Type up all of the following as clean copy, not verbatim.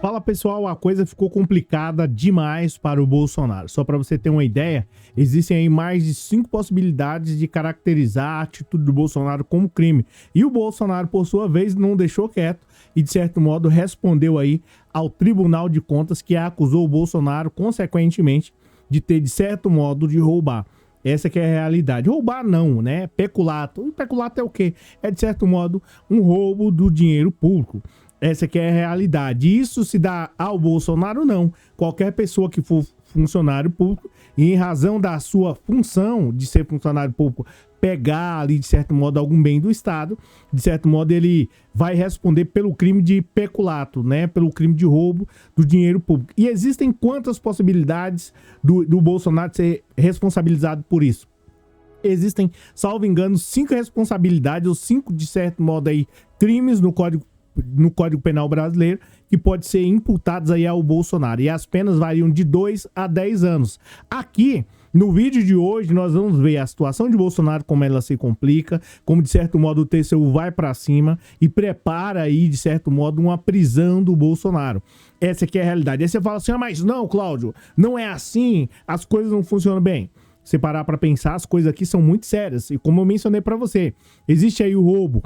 Fala pessoal, a coisa ficou complicada demais para o Bolsonaro. Só para você ter uma ideia, existem aí mais de 5 possibilidades de caracterizar a atitude do Bolsonaro como crime. E o Bolsonaro, por sua vez, não deixou quieto e, de certo modo, respondeu aí ao Tribunal de Contas, que acusou o Bolsonaro, consequentemente, de ter, de certo modo, de roubar. Essa que é a realidade. Roubar não, né? Peculato. E peculato é o quê? É, de certo modo, um roubo do dinheiro público. Essa que é a realidade. Isso se dá ao Bolsonaro? Não. Qualquer pessoa que for funcionário público e em razão da sua função de ser funcionário público pegar ali, de certo modo, algum bem do Estado, de certo modo ele vai responder pelo crime de peculato, né? Pelo crime de roubo do dinheiro público. E existem quantas possibilidades do Bolsonaro ser responsabilizado por isso? Existem, salvo engano, 5 responsabilidades ou 5, de certo modo, aí, crimes no Código Penal brasileiro que pode ser imputados aí ao Bolsonaro. E as penas variam de 2 a 10 anos. Aqui, no vídeo de hoje, nós vamos ver a situação de Bolsonaro, como ela se complica, como de certo modo o TCU vai para cima e prepara aí, de certo modo, uma prisão do Bolsonaro. Essa aqui é a realidade. Aí você fala assim, mas não, Cláudio, não é assim, as coisas não funcionam bem. Se parar para pensar, as coisas aqui são muito sérias. E como eu mencionei para você, existe aí o roubo,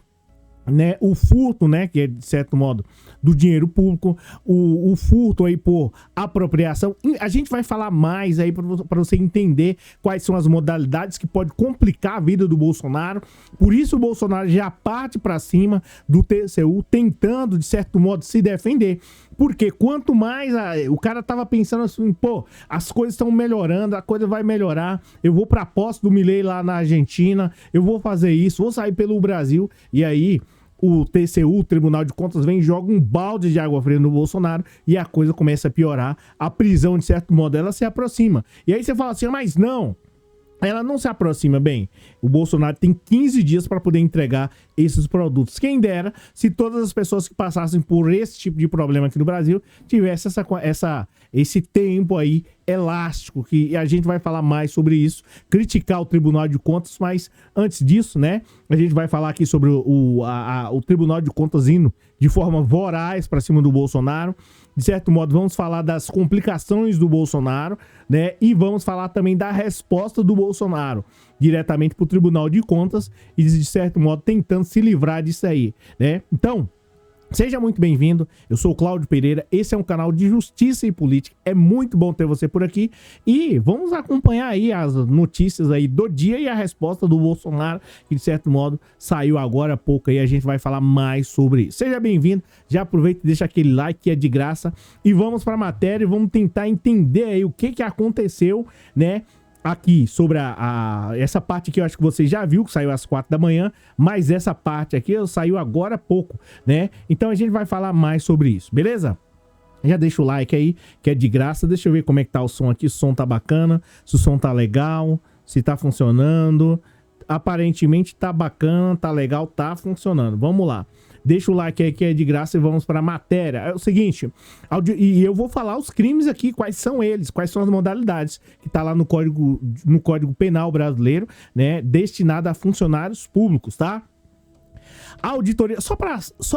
né, o furto, né, que é de certo modo do dinheiro público, o furto aí por apropriação. A gente vai falar mais aí para você entender quais são as modalidades que pode complicar a vida do Bolsonaro. Por isso o Bolsonaro já parte para cima do TCU, tentando de certo modo se defender. Porque quanto mais o cara tava pensando assim, pô, as coisas estão melhorando, a coisa vai melhorar, eu vou pra posse do Milei lá na Argentina, eu vou fazer isso, vou sair pelo Brasil, e aí o TCU, o Tribunal de Contas, vem e joga um balde de água fria no Bolsonaro e a coisa começa a piorar, a prisão, de certo modo, ela se aproxima. E aí você fala assim, mas não, ela não se aproxima bem. O Bolsonaro tem 15 dias para poder entregar esses produtos. Quem dera se todas as pessoas que passassem por esse tipo de problema aqui no Brasil tivessem esse tempo aí elástico, que a gente vai falar mais sobre isso, criticar o Tribunal de Contas, mas antes disso, né, a gente vai falar aqui sobre o Tribunal de Contas indo de forma voraz para cima do Bolsonaro. De certo modo, vamos falar das complicações do Bolsonaro, né? E vamos falar também da resposta do Bolsonaro diretamente para o Tribunal de Contas e, de certo modo, tentando se livrar disso aí, né? Então, seja muito bem-vindo, eu sou o Cláudio Pereira, esse é um canal de justiça e política, é muito bom ter você por aqui e vamos acompanhar aí as notícias aí do dia e a resposta do Bolsonaro, que de certo modo saiu agora há pouco aí, a gente vai falar mais sobre isso. Seja bem-vindo, já aproveita e deixa aquele like que é de graça e vamos para a matéria e vamos tentar entender aí o que aconteceu, né? Aqui sobre essa parte aqui eu acho que você já viu, que saiu às 4 da manhã, mas essa parte aqui saiu agora há pouco, né? Então a gente vai falar mais sobre isso, beleza? Já deixa o like aí, que é de graça. Deixa eu ver como é que tá o som aqui, se o som tá bacana, se o som tá legal, se tá funcionando. Aparentemente tá bacana, tá legal, tá funcionando. Vamos lá. Deixa o like aí que é de graça e vamos para a matéria. É o seguinte, e eu vou falar os crimes aqui, quais são eles, quais são as modalidades que tá lá no Código Penal brasileiro, né, destinado a funcionários públicos, tá? A auditoria, só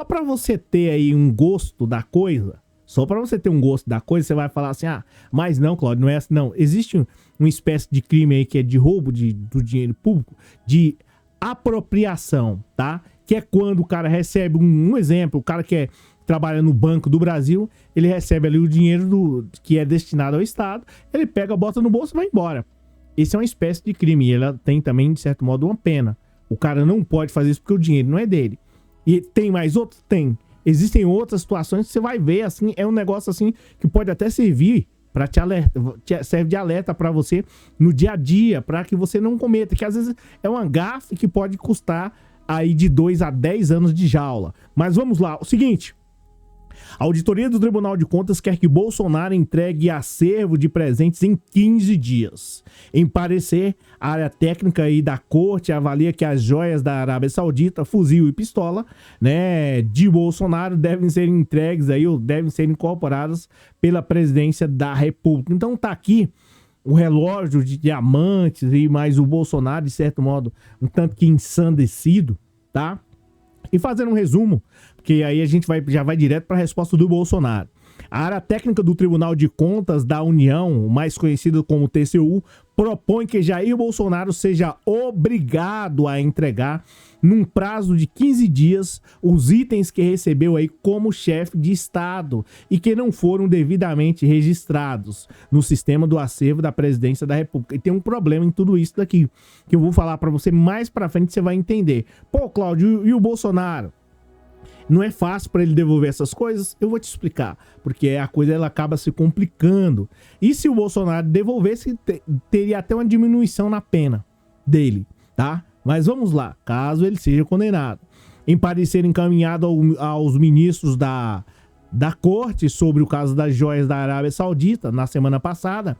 para você ter aí um gosto da coisa, você vai falar assim, mas não, Cláudio, não é assim, não. Existe uma espécie de crime aí que é de roubo do dinheiro público, de apropriação, tá? Que é quando o cara recebe, um exemplo, o cara que trabalha no Banco do Brasil, ele recebe ali o dinheiro que é destinado ao Estado, ele pega, bota no bolso e vai embora. Esse é uma espécie de crime e ela tem também, de certo modo, uma pena. O cara não pode fazer isso porque o dinheiro não é dele. E tem mais outros? Tem. Existem outras situações que você vai ver, assim, é um negócio assim que pode até servir para serve de alerta para você no dia a dia, para que você não cometa, que às vezes é uma gafe que pode custar aí de 2 a 10 anos de jaula. Mas vamos lá, o seguinte, a auditoria do Tribunal de Contas quer que Bolsonaro entregue acervo de presentes em 15 dias. Em parecer, a área técnica aí da corte avalia que as joias da Arábia Saudita, fuzil e pistola, né, de Bolsonaro devem ser entregues aí, ou devem ser incorporadas pela presidência da República. Então tá aqui o relógio de diamantes e mais o Bolsonaro, de certo modo, um tanto que ensandecido, tá? E fazendo um resumo, porque aí a gente já vai direto para a resposta do Bolsonaro. A área técnica do Tribunal de Contas da União, mais conhecido como TCU, propõe que Jair Bolsonaro seja obrigado a entregar, num prazo de 15 dias, os itens que recebeu aí como chefe de Estado e que não foram devidamente registrados no sistema do acervo da Presidência da República. E tem um problema em tudo isso daqui, que eu vou falar para você mais para frente, você vai entender. Pô, Cláudio, e o Bolsonaro? Não é fácil para ele devolver essas coisas? Eu vou te explicar, porque a coisa ela acaba se complicando. E se o Bolsonaro devolvesse, teria até uma diminuição na pena dele, tá? Mas vamos lá, caso ele seja condenado. Em parecer encaminhado aos ministros da corte sobre o caso das joias da Arábia Saudita, na semana passada,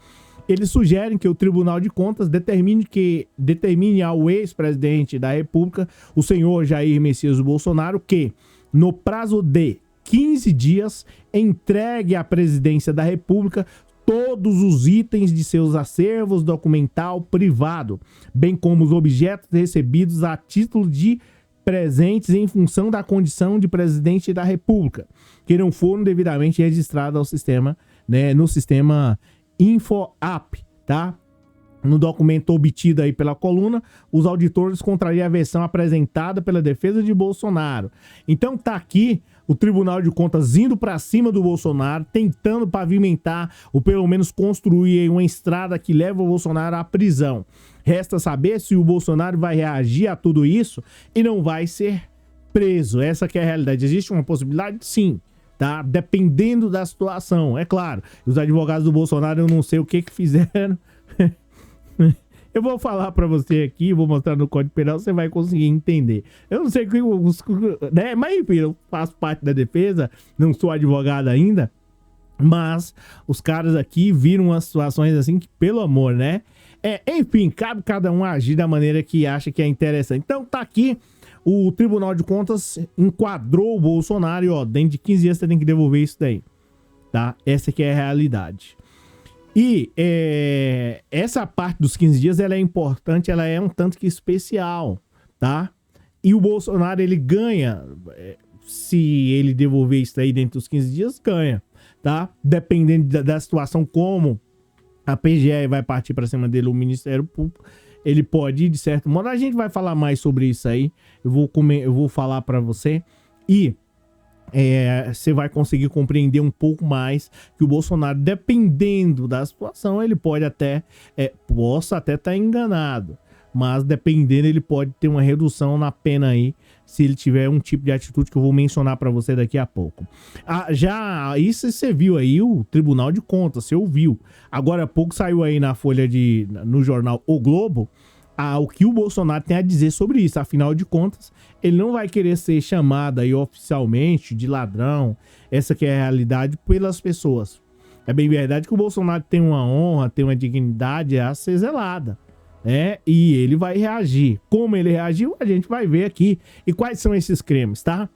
eles sugerem que o Tribunal de Contas determine ao ex-presidente da República, o senhor Jair Messias Bolsonaro, que no prazo de 15 dias, entregue à presidência da República todos os itens de seus acervos documental privado, bem como os objetos recebidos a título de presentes em função da condição de presidente da República, que não foram devidamente registrados ao sistema, né, no sistema InfoApp, tá? No documento obtido aí pela coluna, os auditores contrariam a versão apresentada pela defesa de Bolsonaro. Então tá aqui o Tribunal de Contas indo para cima do Bolsonaro, tentando pavimentar ou pelo menos construir uma estrada que leva o Bolsonaro à prisão. Resta saber se o Bolsonaro vai reagir a tudo isso e não vai ser preso. Essa que é a realidade. Existe uma possibilidade? Sim. Tá? Dependendo da situação, é claro. Os advogados do Bolsonaro, eu não sei o que fizeram. Eu vou falar pra você aqui, vou mostrar no Código Penal, você vai conseguir entender. Eu não sei o que, né? Mas enfim, eu faço parte da defesa, não sou advogado ainda, mas os caras aqui viram umas situações assim que, pelo amor, né? Enfim, cabe cada um agir da maneira que acha que é interessante. Então tá aqui, o Tribunal de Contas enquadrou o Bolsonaro e, ó, dentro de 15 dias você tem que devolver isso daí, tá? Essa aqui é a realidade. E essa parte dos 15 dias, ela é importante, ela é um tanto que especial, tá? E o Bolsonaro, ele ganha, se ele devolver isso aí dentro dos 15 dias, ganha, tá? Dependendo da situação, como a PGE vai partir para cima dele, o Ministério Público, ele pode ir de certo modo. A gente vai falar mais sobre isso aí, eu vou falar para você. E você vai conseguir compreender um pouco mais que o Bolsonaro, dependendo da situação, ele pode até, possa até estar enganado, mas dependendo, ele pode ter uma redução na pena aí, se ele tiver um tipo de atitude que eu vou mencionar para você daqui a pouco. Isso você viu aí, o Tribunal de Contas, você ouviu. Agora há pouco saiu aí no jornal O Globo, o que o Bolsonaro tem a dizer sobre isso. Afinal de contas, ele não vai querer ser chamado aí oficialmente de ladrão, essa que é a realidade, pelas pessoas. É bem verdade que o Bolsonaro tem uma honra, tem uma dignidade a ser zelada, né? E ele vai reagir. Como ele reagiu, a gente vai ver aqui. E quais são esses crimes, tá?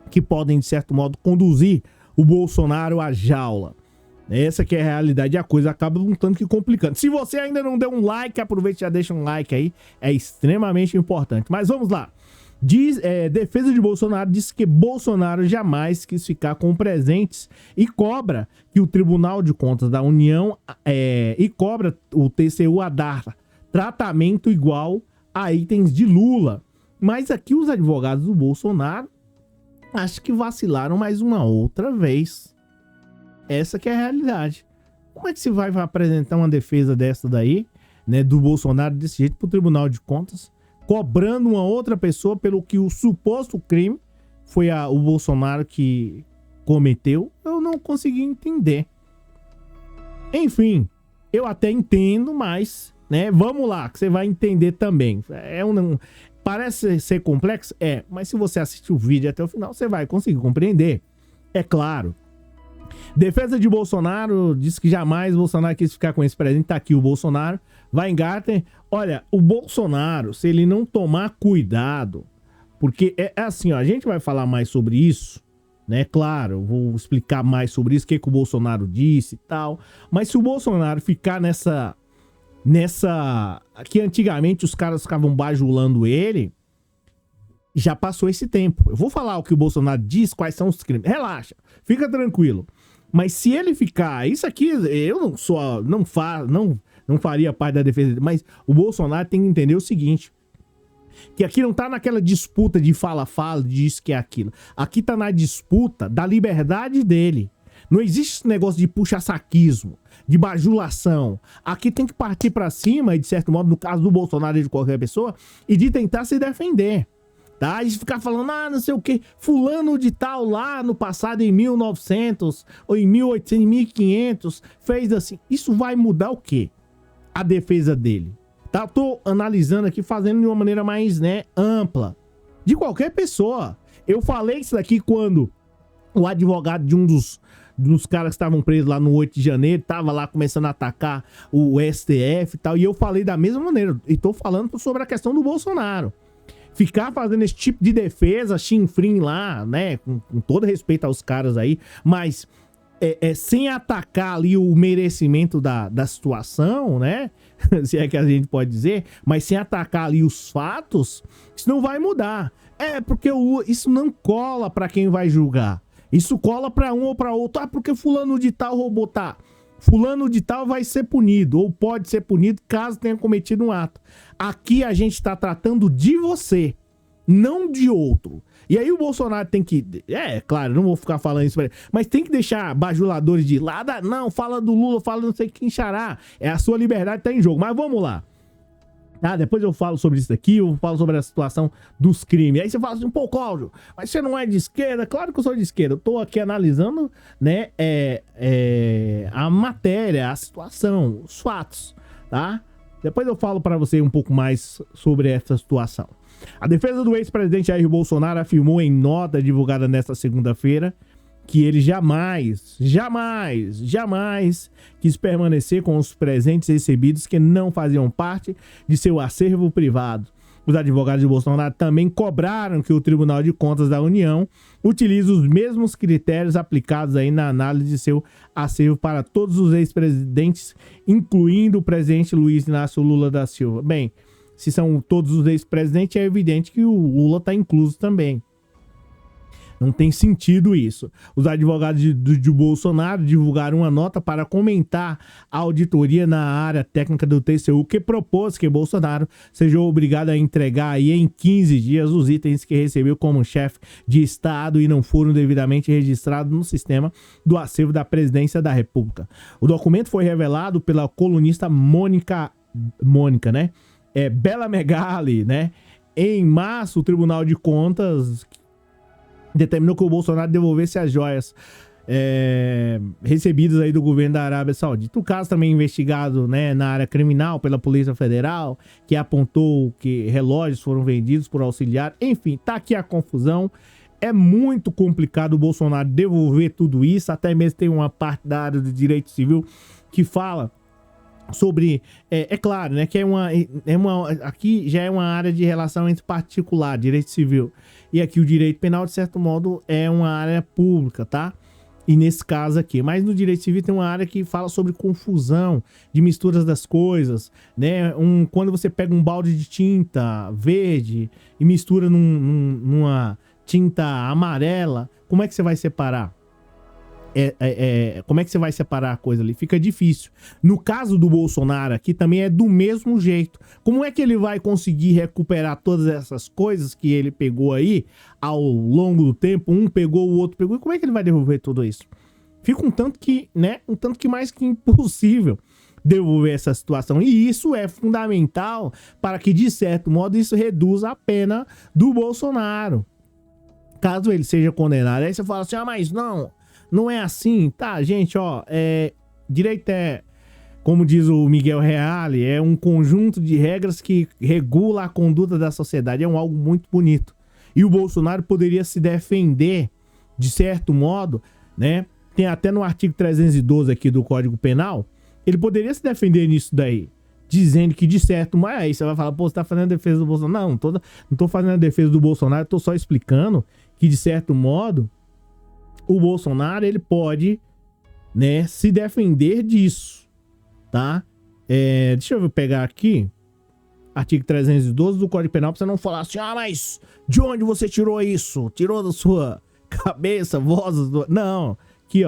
Que podem, de certo modo, conduzir o Bolsonaro à jaula. Essa que é a realidade, e a coisa acaba um tanto que complicando. Se você ainda não deu um like, aproveite e já deixa um like aí, é extremamente importante. Mas vamos lá. Defesa de Bolsonaro diz que Bolsonaro jamais quis ficar com presentes e cobra que o Tribunal de Contas da União e cobra o TCU a dar tratamento igual a itens de Lula. Mas aqui os advogados do Bolsonaro acho que vacilaram mais uma outra vez. Essa que é a realidade. Como é que se vai apresentar uma defesa dessa daí, né, do Bolsonaro desse jeito pro Tribunal de Contas, cobrando uma outra pessoa pelo que o suposto crime foi o Bolsonaro que cometeu? Eu não consegui entender. Enfim, eu até entendo, mas, né, vamos lá, que você vai entender também. Parece ser complexo? Mas se você assistir o vídeo até o final, você vai conseguir compreender. É claro. Defesa de Bolsonaro diz que jamais Bolsonaro quis ficar com esse presente. Tá aqui o Bolsonaro. Weingarten. Olha, o Bolsonaro, se ele não tomar cuidado, porque é assim, ó, a gente vai falar mais sobre isso, né? Claro, eu vou explicar mais sobre isso, o que o Bolsonaro disse e tal. Mas se o Bolsonaro ficar nessa que antigamente os caras ficavam bajulando ele, já passou esse tempo. Eu vou falar o que o Bolsonaro diz, quais são os crimes. Relaxa, fica tranquilo. Mas se ele ficar, isso aqui eu não sou, não faria parte da defesa dele, mas o Bolsonaro tem que entender o seguinte, que aqui não tá naquela disputa de fala-fala, de isso que é aquilo. Aqui tá na disputa da liberdade dele. Não existe esse negócio de puxa-saquismo, de bajulação. Aqui tem que partir pra cima, e de certo modo, no caso do Bolsonaro e de qualquer pessoa, e de tentar se defender. Tá? E ficar falando, não sei o que, fulano de tal lá no passado em 1900, ou em 1800, em 1500, fez assim. Isso vai mudar o quê? A defesa dele. Tá? Eu tô analisando aqui, fazendo de uma maneira mais, né, ampla. De qualquer pessoa. Eu falei isso daqui quando o advogado de um dos caras que estavam presos lá no 8 de janeiro, tava lá começando a atacar o STF e tal, e eu falei da mesma maneira. E tô falando sobre a questão do Bolsonaro. Ficar fazendo esse tipo de defesa, chinfrim lá, né, com todo respeito aos caras aí, mas sem atacar ali o merecimento da situação, né, se é que a gente pode dizer, mas sem atacar ali os fatos, isso não vai mudar. Porque isso não cola pra quem vai julgar. Isso cola pra um ou pra outro. Porque fulano de tal roubou, tá? Fulano de tal vai ser punido, ou pode ser punido caso tenha cometido um ato. Aqui a gente tá tratando de você, não de outro. E aí o Bolsonaro tem que... claro, não vou ficar falando isso, mas tem que deixar bajuladores de lado. Não, fala do Lula, fala não sei quem xará. A sua liberdade tá em jogo. Mas vamos lá. Depois eu falo sobre isso daqui, eu falo sobre a situação dos crimes. Aí você fala assim, pô, Cláudio, mas você não é de esquerda? Claro que eu sou de esquerda. Eu tô aqui analisando, né, a matéria, a situação, os fatos, tá? Depois eu falo pra você um pouco mais sobre essa situação. A defesa do ex-presidente Jair Bolsonaro afirmou em nota divulgada nesta segunda-feira que ele jamais quis permanecer com os presentes recebidos que não faziam parte de seu acervo privado. Os advogados de Bolsonaro também cobraram que o Tribunal de Contas da União utilize os mesmos critérios aplicados aí na análise de seu acervo para todos os ex-presidentes, incluindo o presidente Luiz Inácio Lula da Silva. Bem, se são todos os ex-presidentes, é evidente que o Lula está incluso também. Não tem sentido isso. Os advogados de Bolsonaro divulgaram uma nota para comentar a auditoria na área técnica do TCU, que propôs que Bolsonaro seja obrigado a entregar aí em 15 dias os itens que recebeu como chefe de Estado e não foram devidamente registrados no sistema do acervo da Presidência da República. O documento foi revelado pela colunista Mônica, né? Bela Megali, né? Em março, o Tribunal de Contas determinou que o Bolsonaro devolvesse as joias recebidas aí do governo da Arábia Saudita. O caso também investigado, né, na área criminal pela Polícia Federal, que apontou que relógios foram vendidos por auxiliar. Enfim, tá aqui a confusão. É muito complicado o Bolsonaro devolver tudo isso. Até mesmo tem uma parte da área do direito civil que fala sobre, claro, né, que aqui já é uma área de relação entre particular, direito civil, e aqui o direito penal, de certo modo, é uma área pública, tá? E nesse caso aqui, mas no direito civil tem uma área que fala sobre confusão, de misturas das coisas, né? Quando você pega um balde de tinta verde e mistura numa tinta amarela, como é que você vai separar? Como é que você vai separar a coisa ali? Fica difícil. No caso do Bolsonaro aqui também é do mesmo jeito. Como é que ele vai conseguir recuperar todas essas coisas que ele pegou aí ao longo do tempo? Um pegou, o outro pegou. E como é que ele vai devolver tudo isso? Fica um tanto que mais que impossível devolver essa situação. E isso é fundamental para que, de certo modo, isso reduza a pena do Bolsonaro, caso ele seja condenado. Aí você fala assim, mas não é assim, tá, gente, direito como diz o Miguel Reale, é um conjunto de regras que regula a conduta da sociedade, algo muito bonito. E o Bolsonaro poderia se defender, de certo modo, né, tem até no artigo 312 aqui do Código Penal, ele poderia se defender nisso daí, dizendo que de certo, mas aí você vai falar, você tá fazendo a defesa do Bolsonaro? Não tô fazendo a defesa do Bolsonaro, tô só explicando que de certo modo, o Bolsonaro, ele pode, né, se defender disso, tá? Deixa eu pegar aqui, artigo 312 do Código Penal, pra você não falar assim, mas de onde você tirou isso? Tirou da sua cabeça, vozes do... Não, aqui,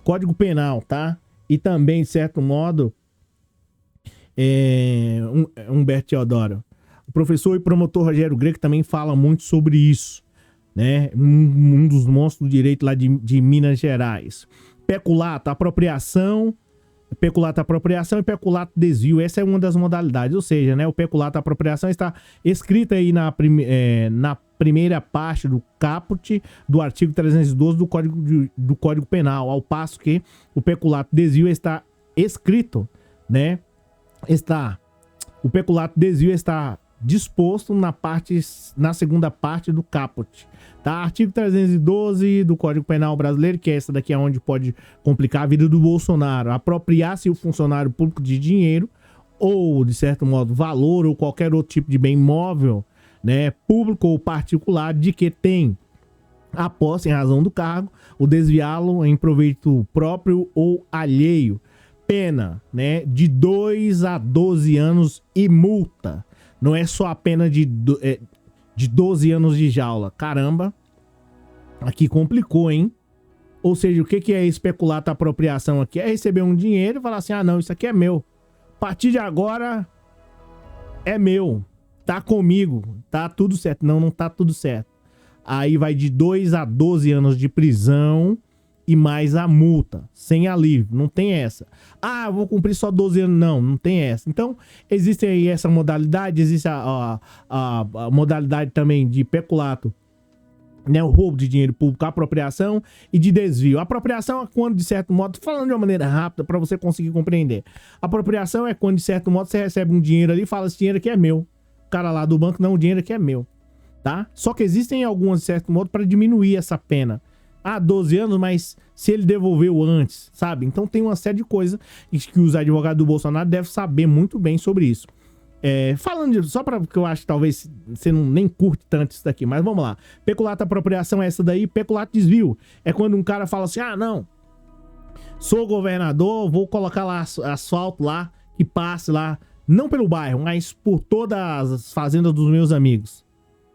Código Penal, tá? E também, de certo modo, Humberto Teodoro. O professor e promotor Rogério Greco também fala muito sobre isso, né? Um dos monstros do direito lá de Minas Gerais. Peculato, apropriação e peculato desvio. Essa é uma das modalidades, ou seja, né, o peculato apropriação está escrita aí na primeira parte do caput do artigo 312 do Código Penal, ao passo que o peculato desvio está escrito, né, o peculato desvio está disposto na segunda parte do caput, tá? Artigo 312 do Código Penal brasileiro, que é essa daqui, é onde pode complicar a vida do Bolsonaro. Apropriar-se o funcionário público de dinheiro ou, de certo modo, valor ou qualquer outro tipo de bem imóvel, né, público ou particular, de que tem a posse em razão do cargo, ou desviá-lo em proveito próprio ou alheio. Pena, né, de 2 a 12 anos e multa. Não é só a pena de 12 anos de jaula. Caramba, aqui complicou, hein? Ou seja, o que é especulata apropriação aqui? É receber um dinheiro e falar assim, ah não, isso aqui é meu. A partir de agora é meu. Tá comigo, tá tudo certo. Não tá tudo certo. Aí vai de 2 a 12 anos de prisão e mais a multa, sem alívio, não tem essa. Ah, eu vou cumprir só 12 anos, não tem essa. Então, existe aí essa modalidade, existe a modalidade também de peculato, né, o roubo de dinheiro público, apropriação e de desvio. Apropriação é quando, de certo modo, falando de uma maneira rápida para você conseguir compreender. Apropriação é quando, de certo modo, você recebe um dinheiro ali e fala, esse dinheiro aqui é meu. O cara lá do banco, não, o dinheiro aqui é meu, tá? Só que existem algumas, de certo modo, para diminuir essa pena. 12 anos, mas se ele devolveu antes, sabe? Então tem uma série de coisas que os advogados do Bolsonaro devem saber muito bem sobre isso. Só para que eu acho que talvez você nem curte tanto isso daqui, mas vamos lá. Peculato apropriação é essa daí, peculato desvio é quando um cara fala assim, ah não, sou governador, vou colocar lá asfalto lá, que passe lá, não pelo bairro, mas por todas as fazendas dos meus amigos.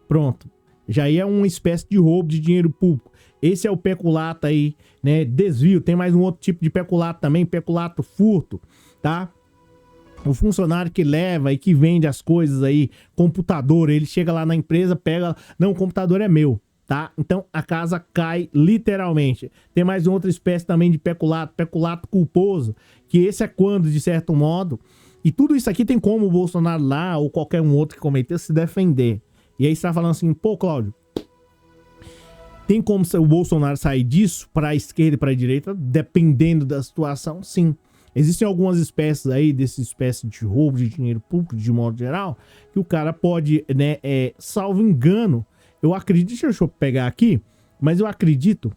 Pronto. Já é uma espécie de roubo de dinheiro público. Esse é o peculato aí, né? Desvio. Tem mais um outro tipo de peculato também, peculato furto, tá? O funcionário que leva e que vende as coisas aí, computador, ele chega lá na empresa, pega, não, o computador é meu, tá? Então a casa cai literalmente. Tem mais uma outra espécie também de peculato culposo, que esse é quando, de certo modo, e tudo isso aqui tem como o Bolsonaro lá, ou qualquer um outro que cometeu, se defender. E aí você tá falando assim, pô, Cláudio, tem como o Bolsonaro sair disso para a esquerda e para a direita, dependendo da situação? Sim. Existem algumas espécies aí, dessa espécie de roubo de dinheiro público, de modo geral, que o cara pode, né, salvo engano, eu acredito, deixa eu pegar aqui, mas eu acredito,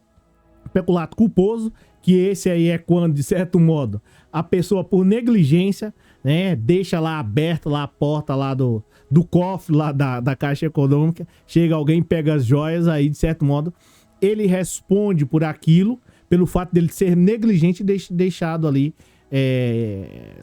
peculato culposo, que esse aí é quando, de certo modo, a pessoa por negligência, né, deixa lá aberta lá a porta lá do cofre lá da Caixa Econômica, chega alguém, pega as joias, aí de certo modo ele responde por aquilo, pelo fato dele ser negligente e deixado ali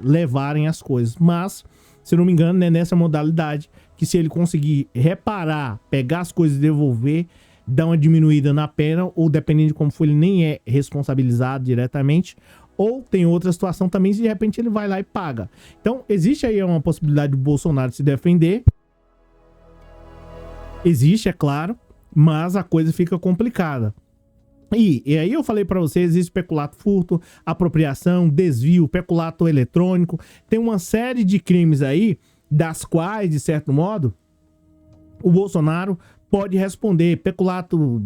levarem as coisas. Mas, se eu não me engano, né, nessa modalidade, que se ele conseguir reparar, pegar as coisas e devolver, dá uma diminuída na pena, ou dependendo de como for, ele nem é responsabilizado diretamente, ou tem outra situação também, se de repente ele vai lá e paga. Então, existe aí uma possibilidade do Bolsonaro se defender. Existe, é claro, mas a coisa fica complicada. E aí eu falei pra vocês, existe peculato furto, apropriação, desvio, peculato eletrônico. Tem uma série de crimes aí, das quais, de certo modo, o Bolsonaro pode responder. Peculato,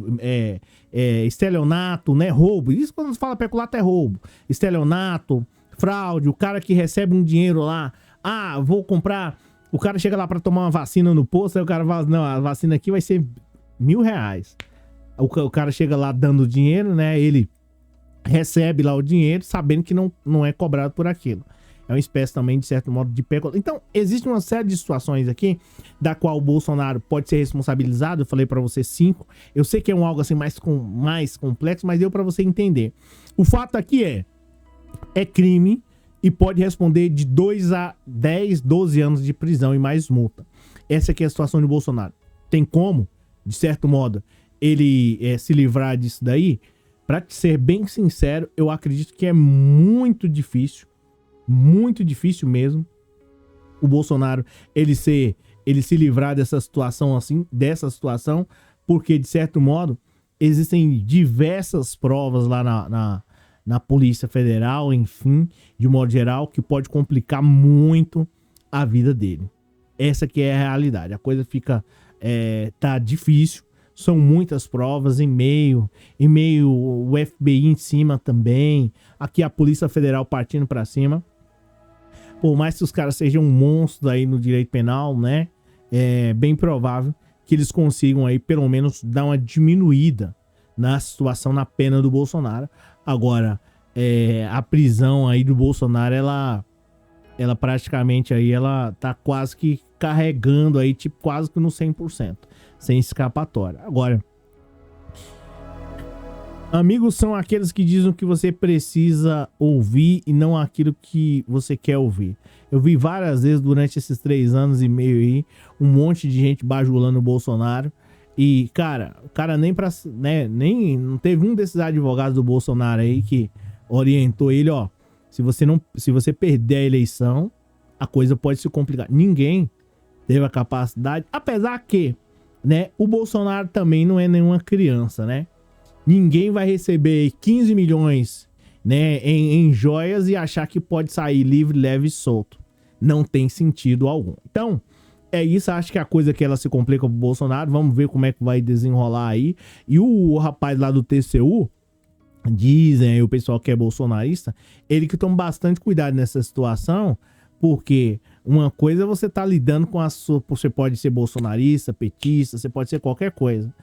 estelionato, né, roubo. Isso quando se fala peculato é roubo. Estelionato, fraude, o cara que recebe um dinheiro lá. Ah, vou comprar... O cara chega lá pra tomar uma vacina no posto, aí o cara fala, não, a vacina aqui vai ser R$1.000. O cara chega lá dando dinheiro, né? Ele recebe lá o dinheiro, sabendo que não é cobrado por aquilo. É uma espécie também, de certo modo, de peculato. Então, existe uma série de situações aqui, da qual o Bolsonaro pode ser responsabilizado. Eu falei pra você 5. Eu sei que é algo assim mais complexo, mas deu pra você entender. O fato aqui é crime e pode responder de 2 a 10, 12 anos de prisão e mais multa. Essa aqui é a situação de Bolsonaro. Tem como, de certo modo, ele se livrar disso daí? Pra te ser bem sincero, eu acredito que é muito difícil mesmo, o Bolsonaro ele se livrar dessa situação assim, porque de certo modo existem diversas provas lá na Polícia Federal, enfim, de modo geral, que pode complicar muito a vida dele. Essa que é a realidade. A coisa fica tá difícil. São muitas provas, e-mail, o FBI em cima também. Aqui a Polícia Federal partindo para cima. Por mais que os caras sejam um monstro aí no direito penal, né? É bem provável que eles consigam aí pelo menos dar uma diminuída na situação, na pena do Bolsonaro. Agora, a prisão aí do Bolsonaro, ela praticamente aí, ela tá quase que carregando aí, tipo, quase que no 100%, sem escapatória. Agora, amigos são aqueles que dizem o que você precisa ouvir e não aquilo que você quer ouvir. Eu vi várias vezes durante esses 3 anos e meio aí, um monte de gente bajulando o Bolsonaro. E, cara, o cara nem pra, né, não teve um desses advogados do Bolsonaro aí que orientou ele, ó, se você perder a eleição, a coisa pode se complicar. Ninguém teve a capacidade, apesar que, né, o Bolsonaro também não é nenhuma criança, né? Ninguém vai receber 15 milhões, né, em joias e achar que pode sair livre, leve e solto. Não tem sentido algum. Então, é isso, acho que a coisa que ela se complica pro Bolsonaro, vamos ver como é que vai desenrolar aí. E o rapaz lá do TCU, dizem aí o pessoal que é bolsonarista, ele que toma bastante cuidado nessa situação, porque uma coisa é você tá lidando com a sua... Você pode ser bolsonarista, petista, você pode ser qualquer coisa.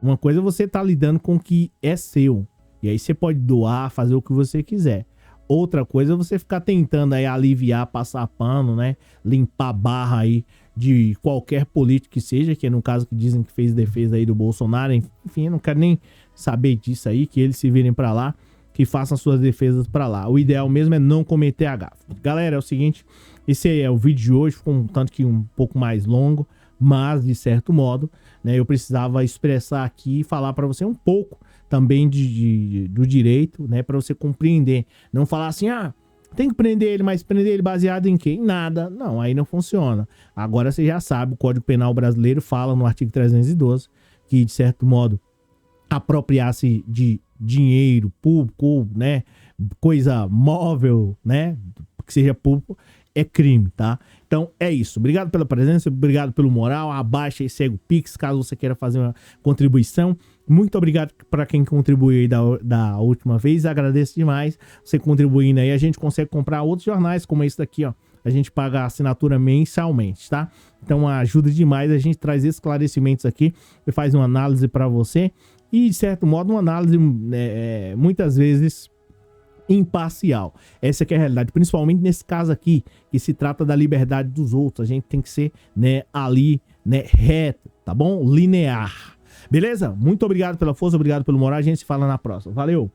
Uma coisa é você tá lidando com o que é seu. E aí você pode doar, fazer o que você quiser. Outra coisa é você ficar tentando aí aliviar, passar pano, né? Limpar barra aí de qualquer político que seja, que é no caso que dizem que fez defesa aí do Bolsonaro. Enfim, eu não quero nem saber disso aí, que eles se virem pra lá, que façam suas defesas pra lá. O ideal mesmo é não cometer a gafe. Galera, é o seguinte, esse aí é o vídeo de hoje, ficou um tanto que um pouco mais longo, mas de certo modo, né, eu precisava expressar aqui e falar pra você um pouco também do direito, né, para você compreender, não falar assim, tem que prender ele, mas prender ele baseado em quê? Em nada. Não, aí não funciona. Agora você já sabe, o Código Penal brasileiro fala no artigo 312 que, de certo modo, apropriar-se de dinheiro público, né, coisa móvel, né, que seja público, é crime, tá? Então é isso. Obrigado pela presença, obrigado pelo moral. Abaixa e segue o Pix, caso você queira fazer uma contribuição. Muito obrigado para quem contribuiu aí da última vez. Agradeço demais você contribuindo aí. A gente consegue comprar outros jornais como esse daqui, ó. A gente paga a assinatura mensalmente, tá? Então ajuda demais. A gente traz esclarecimentos aqui e faz uma análise para você. E, de certo modo, uma análise muitas vezes imparcial. Essa que é a realidade, principalmente nesse caso aqui, que se trata da liberdade dos outros. A gente tem que ser, né, ali, né, reto, tá bom? Linear. Beleza? Muito obrigado pela força, obrigado pelo moral. A gente se fala na próxima. Valeu!